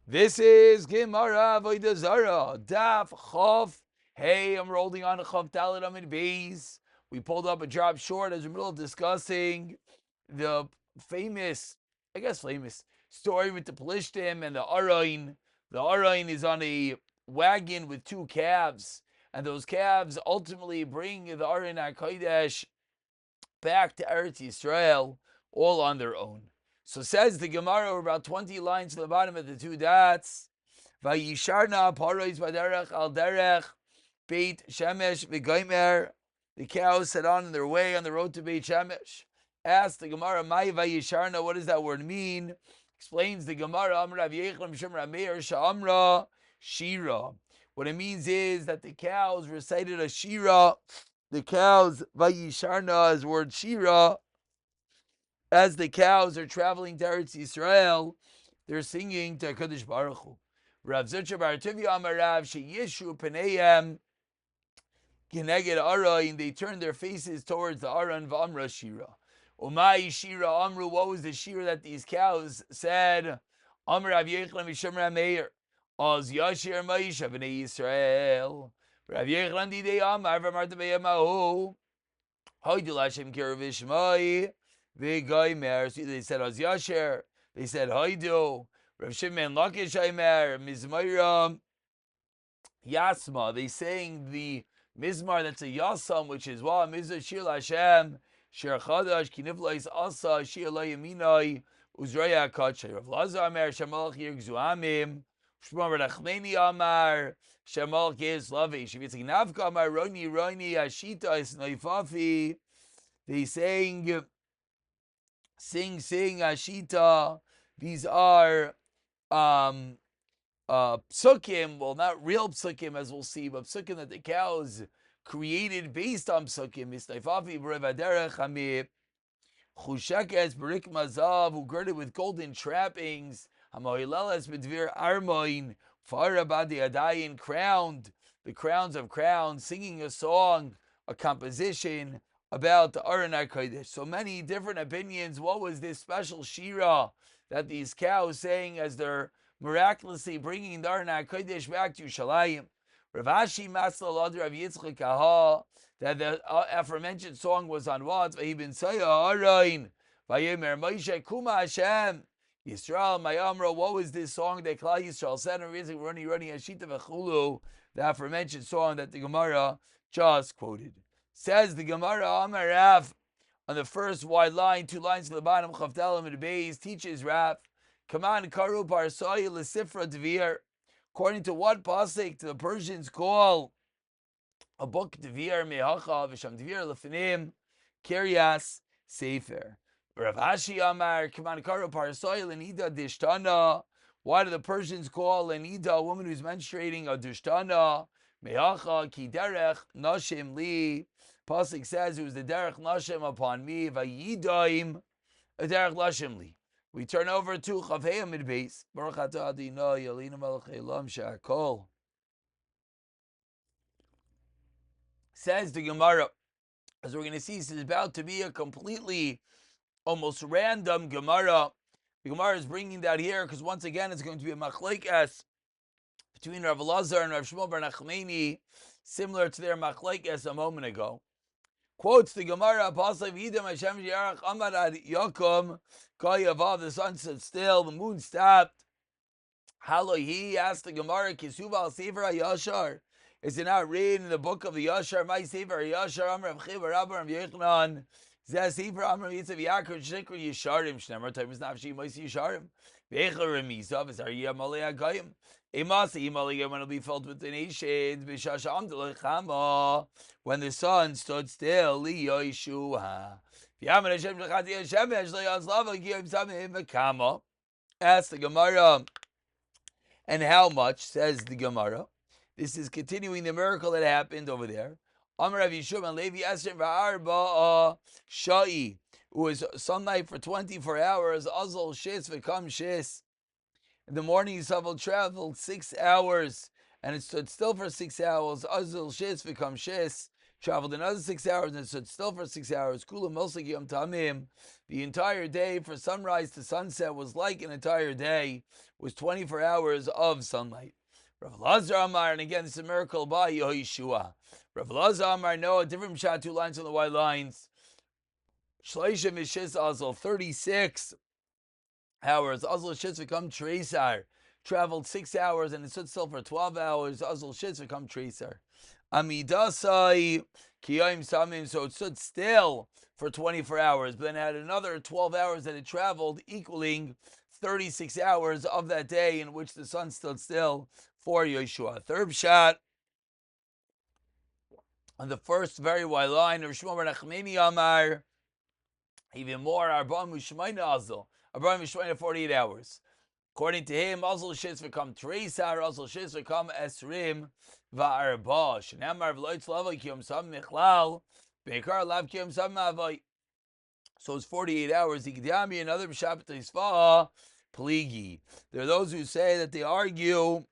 This is Gemara Avodah Zarah, Daf Chof. Hey, I'm rolling on a Chof Dalet Amid Beis. We pulled up a drop short as we're middle of discussing the famous, story with the Pelishtim and the Arain. The Arain is on a wagon with two calves, and those calves ultimately bring the Arain HaKodesh back to Eretz Yisrael all on their own. So says the Gemara, we're about 20 lines to the bottom of the two dots. Vayisharna parois baderech al derech Beit Shemesh v'goymer. The cows sat on their way on the road to Beit Shemesh. Asked the Gemara, Mai vayisharna, what does that word mean? Explains the Gemara, Amr Rav Yechlam Shem Rameir Sha'amra Shira. What it means is that the cows recited a Shira. The cows, vayisharna, is word Shira. As the cows are traveling to Eretz Yisrael, they're singing to HaKadosh Baruch Hu. Rav Zutra Bar Tivya Amar Rav Sheyishu Peneihem Keneged Arayin, they turned their faces towards the Aran V'amra Shira. Umay Shira Amru, what was the Shira that these cows said? Amar Rav Yechlan Misham Rameir Az Yashir Ma'isha B'nei Yisrael Rav Yechlan Didei Amar V'amar Tebei Amahu Hoydul Hashem Kir Vishmai V'goymer. So they said Az Yashir, they said Hoydu. Rav Shimon Lakish Aimer Mizmayra Yasma. They sang the Mizmar that's a Yasam, which is Wa Mizah Shir Hashem Shir Chadash Kinivlais Asa Shir Layaminai Uzraya Kachay. Rav Lazar Amar Shemalach Yirgzuamim Shmar Rachmeni Amar Shemalach Yiz Lavi Shivitzik Navka Amar Roni Ashita Is Naifafi. They sang sing Ashita. These are psukim, well, not real psukim as we'll see, but psukim that the cows created based on psukim. Mistaifafi b'revaderech hamib chushekes b'rik mazav, who girded with golden trappings. Hamohileles b'dvir armoin farabadi adayin, crowned, the crowns of crowns, singing a song, a composition about the Aron HaKodesh. So many different opinions. What was this special shira that these cows sang as they're miraculously bringing the Aron HaKodesh back to Yerushalayim? Rav Ashi Masal Ad Rav Yitzchak Aha, that the aforementioned song was on what? Vayibin Saya Aron Vayemer Moshe Kuma Hashem Yisrael Mayamro. What was this song that Klal Yisrael said? Roni Hashita V'chulu, the aforementioned song that the Gemara just quoted. Says the Gemara, Amar Rav, on the first wide line, 2 lines to the bottom, Chavdalim and Beis, teaches Rav, Kaman Karu Parsoy L'Sifra Devir. According to what pasuk the Persians call a book Devir Mehacha V'Sham Devir Lefinim Kiryas Sefer. Rav Ashi Amar, Kaman Karu Parsoy L'Nida Dishtana. Why do the Persians call L'Nida, a woman who's menstruating, a Dishtana? Mehacha Ki Derech Nashim Li. Pasuk says it was the derech nashim upon me. Vayidaim a derech nashim li. We turn over to Chavei Amid Beis. Baruch atah Adonai Yalinu Melech Elam She'akol. Says the Gemara, as we're going to see, this is about to be a completely, almost random Gemara. The Gemara is bringing that here because once again it's going to be a machlekes between Rav Lazar and Rav Shmuel bar Nachmani, similar to their machlekes a moment ago. Quotes the Gemara, the sun stood still, the moon stopped. Halohi asked the Gemara, Kisuva Sefer Yashar. Is it not written in the book of the Yashar? My Sefer Yashar, Amr of Chiv, Rabba, Rav Yechlan. Zeh Sefer Amr Yitzav Yakar, Shikr Yisharim, Shnemar Times Nafshi, Mois Yisharim. Vechel Remisav, is Ariyah Malay Agayim. Imasi Malay, when it'll be filled with the nations, Bishasha Amdalachama. When the sun stood still, Liyoshuha. Ask the Gemara, and how much, says the Gemara. This is continuing the miracle that happened over there. Amar Rav Yishub and Levi Esrim v'arba Shai. It was sunlight for 24 hours. Azal Shis v'kam Shis. In the morning, Yisrael traveled 6 hours, and it stood still for 6 hours. Azal Shis v'kam Shis. traveled another 6 hours, and stood still for 6 hours. Kula Milsik Yom Tamim. The entire day from sunrise to sunset was like an entire day, was 24 hours of sunlight. Rav Elazar Amar, and again, this is a miracle by Yehoshua. Rav Elazar Amar, no, a different shot, 2 lines on the white lines. Shleisha Mishis Azal, 36 hours. Azal Shitz become Tresar. Traveled 6 hours and it stood still for 12 hours. Azal Shitz become Tresar. Amidasai Kiyayim Samim, so it stood still for 24 hours, but then had another 12 hours that it traveled, equaling 36 hours of that day in which the sun stood still for Yeshua. Third shot on the first very wide line of Shmuel ben Nachmani Amar, even more, Arba'im U'Shemaina Azal. Arba'im U'Shemaina 48 hours. According to him, Azal Shitz become Tresar, Azal Shitz become Esrim Va'arba. Shenamar V'loitz Lavai Kiyom Sam Michlal, Be'ikar Lav Kiyom Sam Mavai. So it's 48 hours. Ikdami, another B'Shabbat Tisfa, Pligi. There are those who say that they argue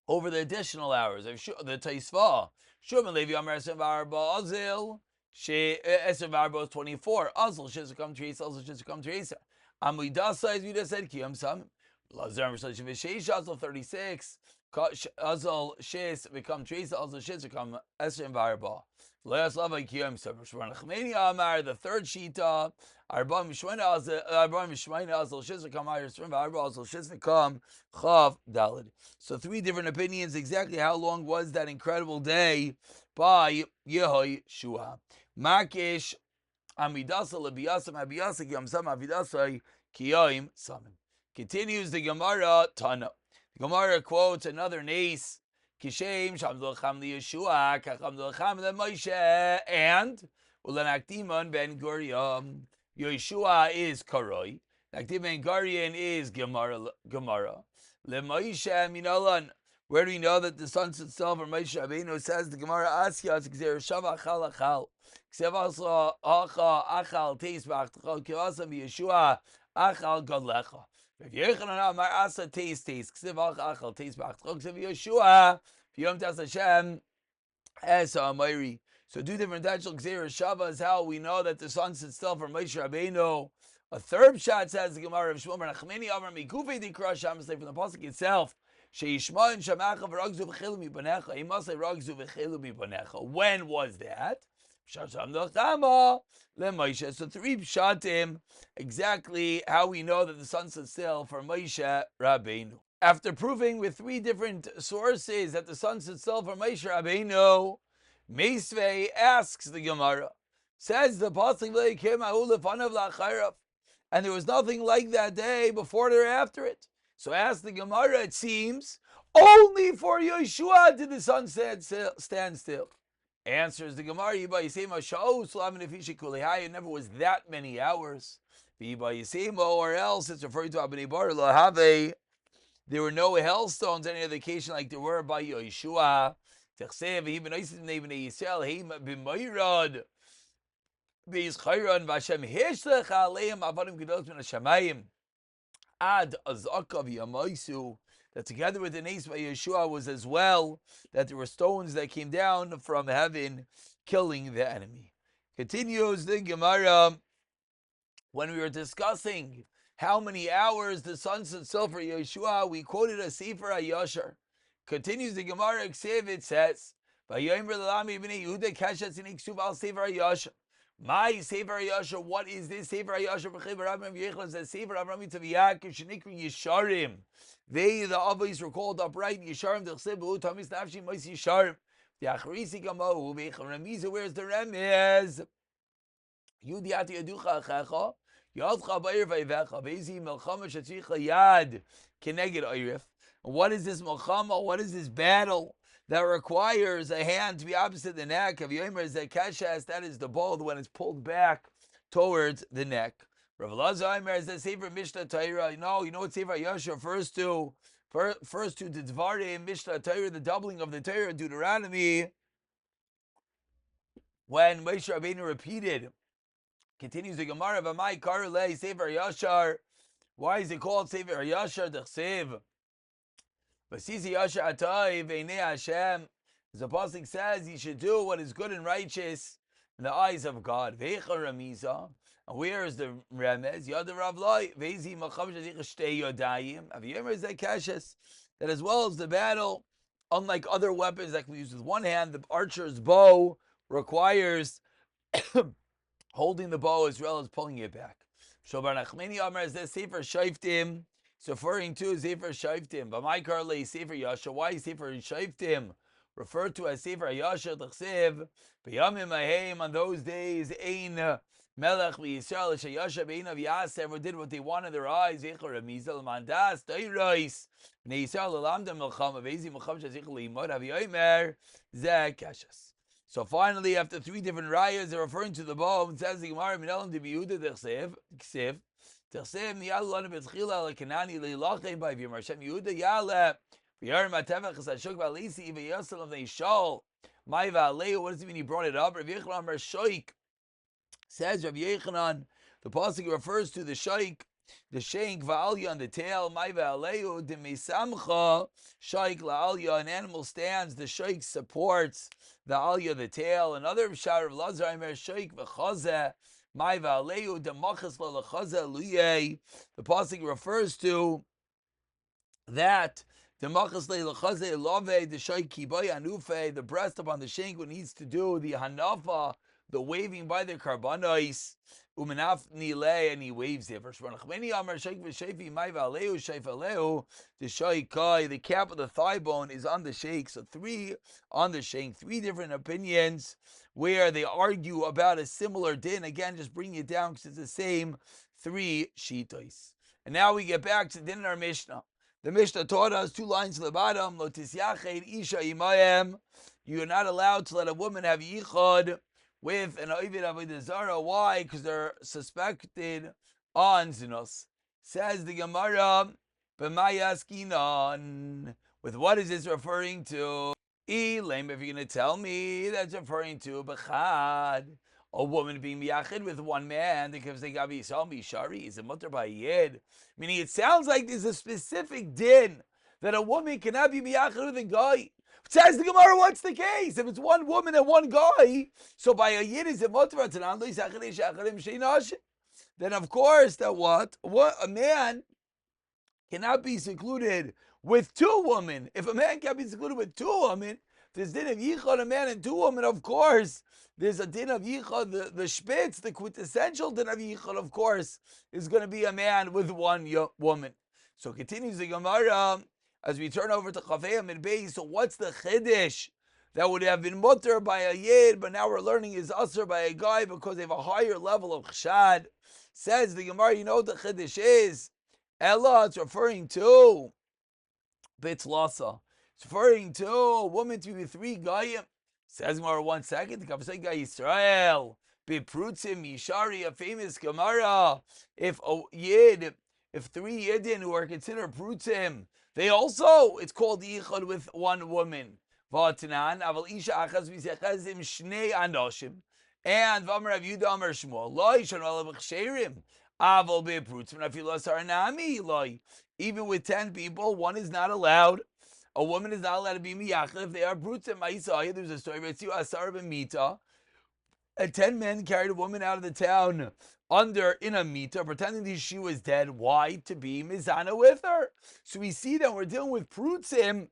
over the additional hours. The Tisfa. Shuman Levi Amar Esrim Va'arba Azil. Esrim Va'arba is 24. Azal Shitz become Tresar, Azal Shitz become Tresar. Amidasa, as we just said, Kiyam Sam. Lazar Mishlesh Vishesh Azal 36. Azal Shis become Tresar, Azal Shis become Esrim V'Arba. Leas Lava Kiyam Sam. Shmuel Nachmani Amar, the third Shita. Arba'im U'Shemaina Azal Shis become Esrim V'Arba, Azal Shis become Chav Daled. So 3 different opinions. Exactly how long was that incredible day by Yehoshua? Makish Amidasa lebiyasa mabiyasa kiyamsam avidasa kiyayim samim. Continues the Gemara Tana. The Gemara quotes another nace. Kishem shamdulcham liyeshua kachamdulcham leMoshe and ulenakdiman ben Gurion. Yeshua is karoi. Nakdim ben Gurion is Gemara. LeMoshe minalan. Where do we know that the sun itself, or Moshe Rabbeinu says the Gemara Asya Gzer Shava Achal Achal. Ksevasa Acha Achal Teis Bachachal Kivasa Yeshua Achal Godlecha. If Yechanan Amar Asa Teis Ksevach Achal Teis Bachachal Ksev Yeshua Yom Tas Hashem Esa Amiri. So 2 different types of Gzer Shava is how we know that the sun sits still for Moshe Rabbeinu. A third shot says the Gemara of Shmuel ben Nachmani Amar Mikufi Dikra Shamas from the pasuk itself. Sheishma Shamacha v'ragzu v'chilu mibanecha. He must say ragzu v'chilu mibanecha. When was that? So 3 pshatim, exactly how we know that the sun stood still for Moshe Rabbeinu. After proving with 3 different sources that the sun stood still for Moshe Rabbeinu, Meisvei asks the Gemara, says the pasuk v'leikim ahu lefanav la'acharav, and there was nothing like that day before or after it. So ask the Gemara, it seems, only for Yeshua did the sun stand still. Answers the Gemara, it never was that many hours. Or else it's referring to Abnei Bar Lahave. There were no hailstones on any other occasion like there were by Yeshua. Ad azakav yamaisu, that together with the nace by Yeshua was as well that there were stones that came down from heaven killing the enemy. Continues the Gemara, when we were discussing how many hours the sun stood still for Yeshua, we quoted a Sefer HaYashar. Continues the Gemara, it says, Vayomer l'Ami b'nei Yehuda kashet zinei ksuv al Sefer HaYashar. My Sefer HaYashar, what is this Sefer HaYashar? Says Sefer Avrami Taviyak Shenikri Yesharim. They, the Avos, were called upright. Yesharim Dechsebu Tamis Nafshi Mois Yesharim. The Acharisi Gamo Remiza. Where's the Remez? Yudiati Yaducha Achecha Yadcha Ba'ir Vayvecha Vezi Melchama Shatzicha Yad Keneged Oirif. What is this Melchama? What is this battle that requires a hand to be opposite the neck? Of Yomer is the kashas, that is the bow when it's pulled back towards the neck. Rav Elazar Omer is the Sefer Mishnah Torah. No, you know what Sefer HaYashar refers to? First to the Dvarim Mishnah Torah, the doubling of the Torah, Deuteronomy. When Moshe Rabbeinu repeated, continues the Gemara, V'mai Karulei Sefer HaYashar. Why is it called Sefer HaYashar? D'chsev V'sisi Yashar Atay V'nei Hashem As the pasuk says, you should do what is good and righteous in the eyes of God. Ve'echa ramiza. And where is the remez? Yad Ravloi, Vezi Machav Shadich Shtei Yodayim. Aviyemer Zekeshes. That as well as the battle, unlike other weapons that can be used with one hand, the archer's bow requires holding the bow as well as pulling it back. Shobar Nachmeni Amar is this Sefer Shaiftim. It's referring to Sefer Shaiftim. V'mai karle Sefer Yasha. Why is Sefer Shaiftim referred to as Sefer Yasha? T'chsev B'yamim Ahem. On those days, Ein Melech v'Yisrael Sheyasha Beinav Yaseh. Ever did what they wanted in their eyes. Eichor Ramizel Mandas Deiros. Bnei Yisrael Elamdam Melchama Vezi Melcham Shazichel Limod Aviyomer Zeh Kashas. So finally, after three different rayas, they're referring to the bow. It says the Gemara Minelam de Biyuda T'chsev T'chsev Niyal Lana B'Tchila Lekanani Leilachem by V'Yom Hashem Yehuda Yaleh V'Yar Matevach Chesashuk V'Alisi V'Yasel of Neishal Mai V'Aleu. What does it mean he brought it up? Rav Yechanan Amar Shoik. Says Rav Yechanan, the pasuk refers to the shaik, the shank va'alya on the tail. Mai va'aleu demisamcha shaik la'alya. An animal stands, the shaik supports the alya, the tail. Another shout of Lazar Imer shaik v'chazeh. Mai va'aleu demachas la'chazeh luye. The pasuk refers to that. The machas le'lachazeh love, the shaik kiboy anufe, the breast upon the shank when needs to do the hanafa, the waving by the karbanos, umenafni le, and he waves it. Verse 1. The cap of the thigh bone is on the shake. So three on the shank, three different opinions where they argue about a similar din. Again, just bring it down because it's the same three shitos. And now we get back to din in our Mishnah. The Mishnah taught us 2 lines to the bottom. Lo tisyached isha imayem. You are not allowed to let a woman have yichud with an Avodah Zarah. Why? Because they're suspected on zinos. Says the Gemara, b'mayaskinon. With what is this referring to? Elam, if you're going to tell me that's referring to b'chad, a woman being miyachid with one man, because they got mishari, is a mutter by yid. Meaning it sounds like there's a specific din that a woman cannot be miyachid with a guy. Says the Gemara, what's the case? If it's one woman and one guy, so by a yid is a mutter, then of course that what a man cannot be secluded with 2 women. If a man can't be secluded with 2 women, there's din of yichud, a man and 2 women, of course. There's a din of yichud, the spitz, the quintessential din of yichud, of course, is going to be a man with 1 woman. So continues the Gemara as we turn over to Chafei Amid Beis. So what's the chiddush that would have been mutter by a yid, but now we're learning is usher by a guy because they have a higher level of chshad? Says the Gemara, you know what the chiddush is? Ella, it's referring to bitlasa. It's referring to a woman to be with 3 gayim. Says Gemara, 1 second. The Kavasei Guy Yisrael biprutzim yishari, a famous Gemara. If 3 yidin who are considered prutzim, they also, it's called yichud with 1 woman. V'atanan aval isha achaz v'zechazim shnei anoshim. And v'amar Rav Yudah amar Shmuel lo yishon olav chsherim aval biprutzim nafilos haranami lo. Even with 10 people, 1 is not allowed. A woman is not allowed to be miyachid if they are prutzim. There's a story about Asar ben Mita. 10 men carried a woman out of the town in a mita, pretending that she was dead. Why? To be mizana with her. So we see that we're dealing with prutzim.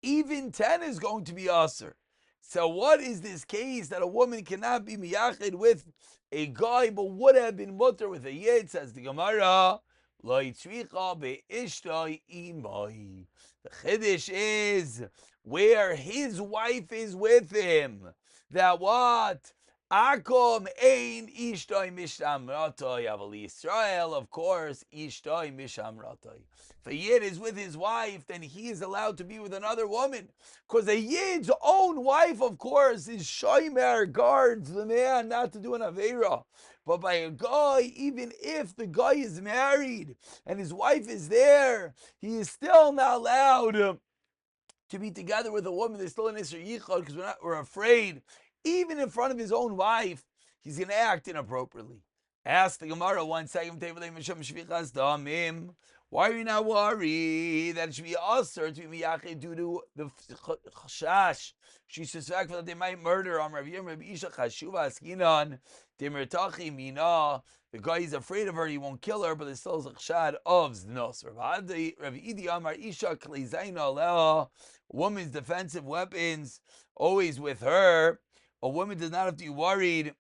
Even 10 is going to be aser. So what is this case that a woman cannot be miyachid with a guy, but would have been mutter with a yid? Says the Gemara, lo yitzricha be'ishtoi imoi. The chiddush is where his wife is with him. That what? Akom ein ishtoi mishamratoi. Aval Yisrael, of course, ishtoi mishamratoi. If a yid is with his wife, then he is allowed to be with another woman. Because a yid's own wife, of course, is shomer, guards the man not to do an aveira. But by a guy, even if the guy is married and his wife is there, he is still not allowed to be together with a woman. There's still an Isser Yichud because we're afraid, even in front of his own wife, he's going to act inappropriately. Ask the Gemara 1 second. Why are you not worried that it should be usher to be miyached due to the chashash? She suspects that they might murder Rav Yirmiyah Rabbi Isha Chashuva Askinon Dimirtachi Mina. The guy is afraid of her, he won't kill her, but there's still a chashad of znos. Rav Idi Amar Isha Kleizaina Aleha. Woman's defensive weapons always with her. A woman does not have to be worried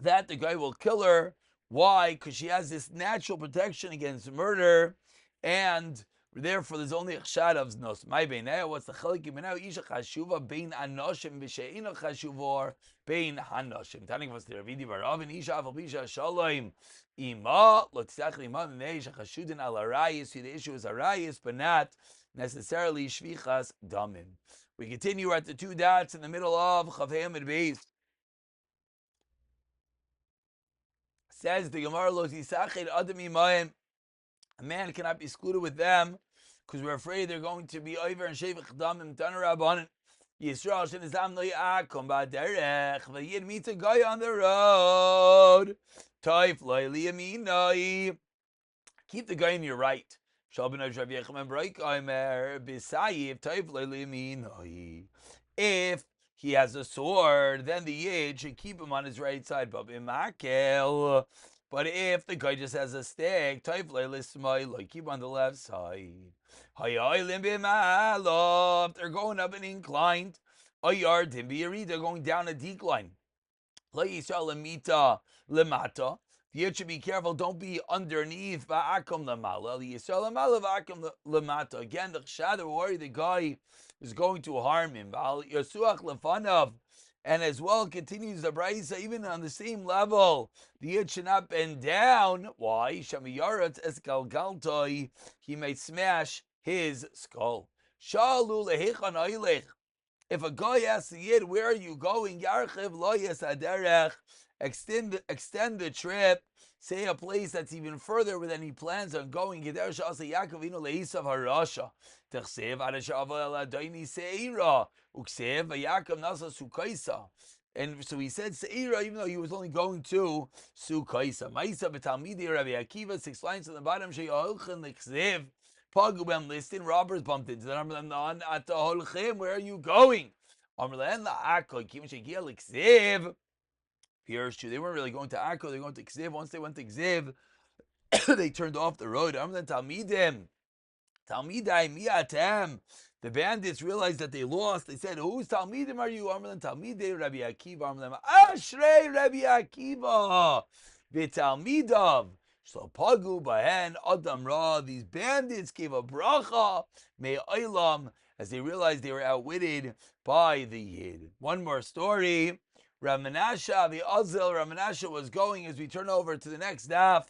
that the guy will kill her. Why? Because she has this natural protection against murder, and therefore there's only a chshad of znos. My beinah, what's the chalik beinah? Isha chashuva bein anoshim v'she'ina chashuvor bein hanoshim. Tanik was the Ravidi Barav Isha afal bisha shalom ima lotzach ima b'nei shachashudin al arayis. The issue is arayis, but not necessarily shvichas damim. We continue at the two dots in the middle of Chavei Amid Beis. Says the Gemara, a man cannot be excluded with them because we're afraid they're going to be over and shevach damim tanarabanan. Yisrael shenizam lo yakum ba'derech. V'yid meets a guy on the road. Toif lo liyaminoi. Keep the guy on your right. If he has a sword, then the yid should keep him on his right side. But if the guy just has a stick, keep him on the left side. If they're going up and inclined, they're going down a decline. The yid should be careful, don't be underneath. Again, the chshad, we're worried the guy is going to harm him. And as well continues the brayso, even on the same level, the yid should not bend down. Why? He may smash his skull. If a guy asks the yid, where are you going? Extend the trip. Say a place that's even further than he plans on going. And so he said Seira, even though he was only going to Sukaisa. Maisa b'talmidei Rabbi Akiva, 6 lines on the bottom. Pagubem listing, robbers bumped into them. Where are you going? Here's true. They weren't really going to Akko, they were going to Ksiv. Once they went to Ksiv, they turned off the road. Talmidai miatem. The bandits realized that they lost. They said, whose Talmidim are you? Talmidai Rabbi Akiva. Ashrei Rabbi Akiva. V'Talmidav. So Pagu Bahen Adam Ra. These bandits gave a bracha me olam as they realized they were outwitted by the Yid. One more story. Rav Menashe, the Azel, Rav Menashe was going, as we turn over to the next daf,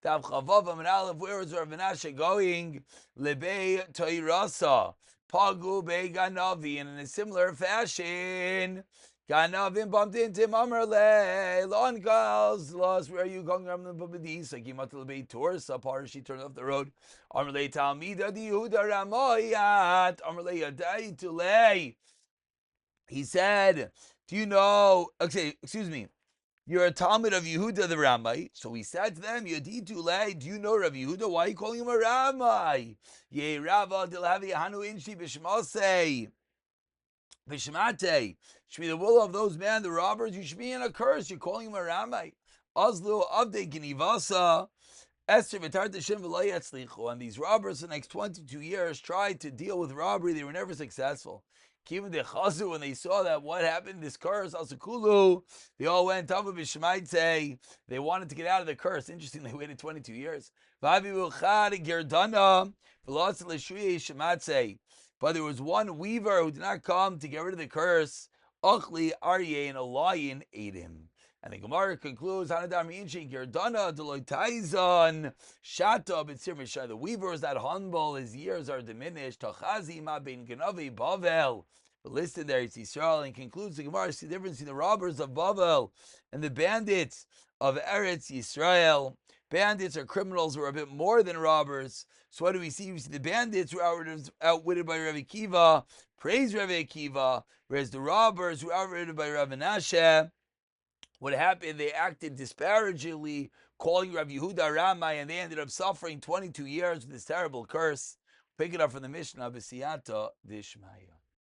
Daf Chavav Amud Aleph, where is Rav Menashe going? Lebei Toirasa, Pagu Bei Ganavi, and in a similar fashion, Ganavim bumped into him, Amarle, Lon Gals, lost, where are you going? Rav Menashe, Gimat Lebei Torsa, Parashi turned off the road, Amarle Talmida Yehuda Ramoyat, Amarle Yadai Tulei. He said, do you know, okay, excuse me, you're a Talmud of Yehuda the Ramai. So he said to them, Yaditu lei, do you know Rav Yehuda? Why are you calling him a Ramai? Ye Rava Dilavi Hanu Inshi Bishmasei. Bishmate. Should be the will of those men, the robbers. You should be in a curse. You're calling him a Ramai. Azlu Avde Ginivasa. Esther V'Tartashim V'Layatzlichu. And these robbers, the next 22 years, tried to deal with robbery. They were never successful. When they saw that what happened, this curse, Asakulu, they all went, they wanted to get out of the curse. Interesting, they waited 22 years. But there was one weaver who did not come to get rid of the curse. Achli Aryeh, and a lion ate him. And the Gemara concludes, the weaver is that humble, his years are diminished. But listed there, it's Yisrael, and concludes the Gemara, see the difference in the robbers of Bavel and the bandits of Eretz Yisrael. Bandits are criminals who are a bit more than robbers. So what do we see? We see the bandits who are outwitted by Rav Akiva, praise Rav Akiva, whereas the robbers who are outwitted by Rav Menashe what happened, they acted disparagingly, calling Rav Yehuda Ramai, and they ended up suffering 22 years with this terrible curse. Pick it up from the Mishnah, B'siyata Dishmaya.